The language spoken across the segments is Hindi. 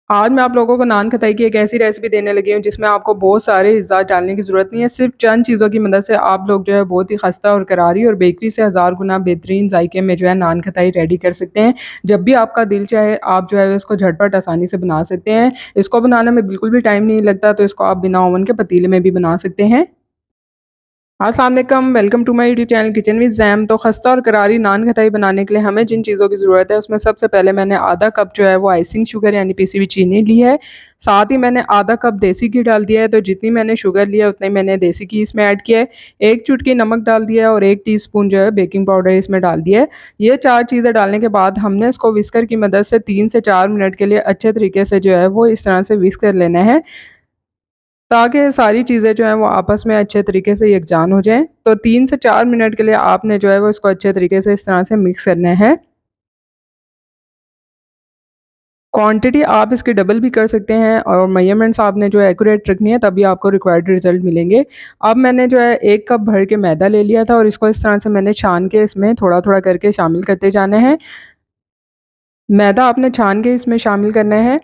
आज मैं आप लोगों को नान खटाई की एक ऐसी रेसिपी देने लगी हूँ जिसमें आपको बहुत सारे अज़्ज़ात डालने की ज़रूरत नहीं है। सिर्फ़ चंद चीज़ों की मदद से आप लोग जो है बहुत ही ख़स्ता और करारी और बेकरी से हज़ार गुना बेहतरीन ज़ायके में जो है नान खटाई रेडी कर सकते हैं। जब भी आपका दिल चाहे आप जो है इसको झटपट आसानी से बना सकते हैं। इसको बनाने में बिल्कुल भी टाइम नहीं लगता, तो इसको आप बिना ओवन के पतीले में भी बना सकते हैं। अस्सलाम वालेकुम, welcome to my YouTube channel kitchen with Zaim. तो खस्ता और करारी नान खटाई बनाने के लिए हमें जिन चीज़ों की ज़रूरत है उसमें सबसे पहले मैंने आधा कप जो है वो आइसिंग शुगर यानी पिसी हुई चीनी ली है। साथ ही मैंने आधा कप देसी घी डाल दिया है, तो जितनी मैंने शुगर ली है उतनी मैंने देसी घी इसमें ऐड किया है। 1 चुटकी नमक डाल दिया है और 1 टीस्पून जो है बेकिंग पाउडर इसमें डाल दिया है। ये 4 चीज़ें डालने के बाद हमने इसको विस्कर की मदद से 3 से 4 मिनट के लिए अच्छे तरीके से जो है वो इस तरह से विस्क कर लेना है। ताकि सारी चीज़ें जो हैं वो आपस में अच्छे तरीके से यकजान हो जाएँ। तो 3 से 4 मिनट के लिए आपने जो है वो इसको अच्छे तरीके से इस तरह से मिक्स करना है। क्वांटिटी आप इसकी डबल भी कर सकते हैं और मेजरमेंट्स आपने जो है एक्यूरेट रखनी है, तभी आपको रिक्वायर्ड रिज़ल्ट मिलेंगे। अब मैंने जो है 1 कप भर के मैदा ले लिया था और इसको इस तरह से मैंने छान के इसमें थोड़ा-थोड़ा करके शामिल करते जाना है। मैदा आपने छान के इसमें शामिल करना है।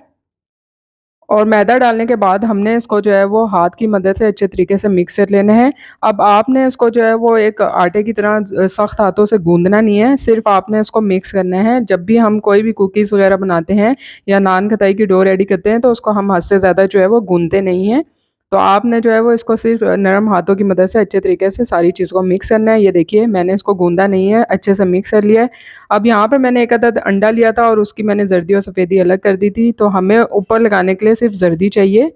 और मैदा डालने के बाद हमने इसको जो है वो हाथ की मदद से अच्छे तरीके से मिक्स कर लेना है। अब आपने इसको जो है वो एक आटे की तरह सख्त हाथों से गूँदना नहीं है, सिर्फ़ आपने इसको मिक्स करना है। जब भी हम कोई भी कुकीज़ वग़ैरह बनाते हैं या नान खटाई की डो रेडी करते हैं, तो उसको हम हद से ज़्यादा जो है वो गूँधते नहीं हैं। तो आपने जो है वो इसको सिर्फ़ नरम हाथों की मदद से अच्छे तरीके से सारी चीज़ को मिक्स करना है। ये देखिए मैंने इसको गूँधा नहीं है, अच्छे से मिक्स कर लिया है। अब यहाँ पे मैंने एक अदद अंडा लिया था और उसकी मैंने ज़र्दी और सफ़ेदी अलग कर दी थी, तो हमें ऊपर लगाने के लिए सिर्फ़ ज़र्दी चाहिए।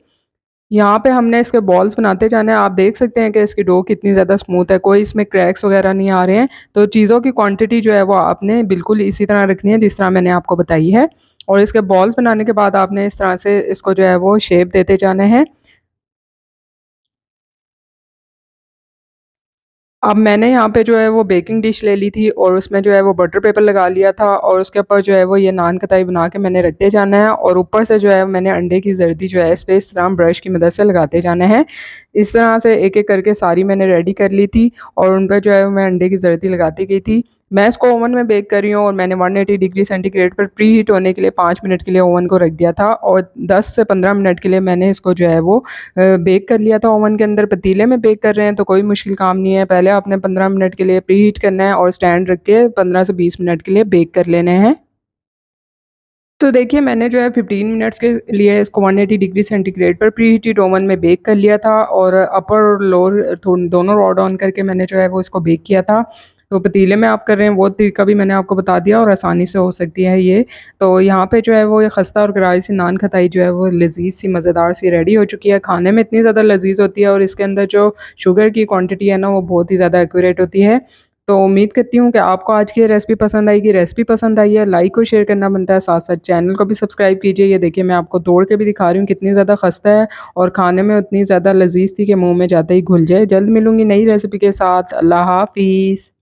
यहाँ पे हमने इसके बॉल्स बनाते जाना है। आप देख सकते हैं कि इसकी डो कितनी ज़्यादा स्मूथ है, कोई इसमें क्रैक्स वग़ैरह नहीं आ रहे हैं। तो चीज़ों की क्वांटिटी जो है वो आपने बिल्कुल इसी तरह रखनी है जिस तरह मैंने आपको बताई है। और इसके बॉल्स बनाने के बाद आपने इस तरह से इसको जो है वो शेप देते जाना है। अब मैंने यहाँ पे जो है वो बेकिंग डिश ले ली थी और उसमें जो है वो बटर पेपर लगा लिया था और उसके ऊपर जो है वो ये नान कताई बना के मैंने रखते जाना है और ऊपर से जो है मैंने अंडे की जर्दी जो है इस पे इस तरह ब्रश की मदद से लगाते जाना है। इस तरह से एक-एक करके सारी मैंने रेडी कर ली थी और उन पे जो है मैं अंडे की जर्दी लगाती गई थी। मैं इसको ओवन में बेक कर रही हूँ और मैंने 180 डिग्री सेंटीग्रेड पर प्री हीट होने के लिए 5 मिनट के लिए ओवन को रख दिया था और 10 से 15 मिनट के लिए मैंने इसको जो है वो बेक कर लिया था ओवन के अंदर। पतीले में बेक कर रहे हैं तो कोई मुश्किल काम नहीं है। पहले आपने 15 मिनट के लिए प्री हीट करना है और स्टैंड रख के 15 से 20 मिनट के लिए बेक कर लेने हैं। तो देखिए मैंने जो है 15 मिनट्स के लिए इसको 180 डिग्री सेंटीग्रेड पर प्री हीटेड ओवन में बेक कर लिया था और अपर और लोअर दोनों रॉड ऑन करके मैंने जो है वो इसको बेक किया था। तो पतीले में आप कर रहे हैं वो तरीका भी मैंने आपको बता दिया और आसानी से हो सकती है ये। तो यहाँ पे जो है वो ये खस्ता और करारी सी नान खटाई जो है वो लज़ीज़ सी मज़ेदार सी रेडी हो चुकी है। खाने में इतनी ज़्यादा लज़ीज़ होती है और इसके अंदर जो शुगर की क्वांटिटी है ना वो बहुत ही ज़्यादा एक्यूरेट होती है। तो उम्मीद करती हूँ कि आपको आज की ये रेसिपी पसंद आएगी। रेसिपी पसंद आई है, लाइक और शेयर करना बनता है, साथ-साथ चैनल को भी सब्सक्राइब कीजिए। ये देखिए मैं आपको तोड़ के भी दिखा रही हूँ कितनी ज़्यादा खस्ता है और खाने में उतनी ज़्यादा लज़ीज़ थी कि मुँह में जाते ही घुल जाए। जल्द मिलूँगी नई रेसिपी के साथ। अल्लाह हाफ़िज़।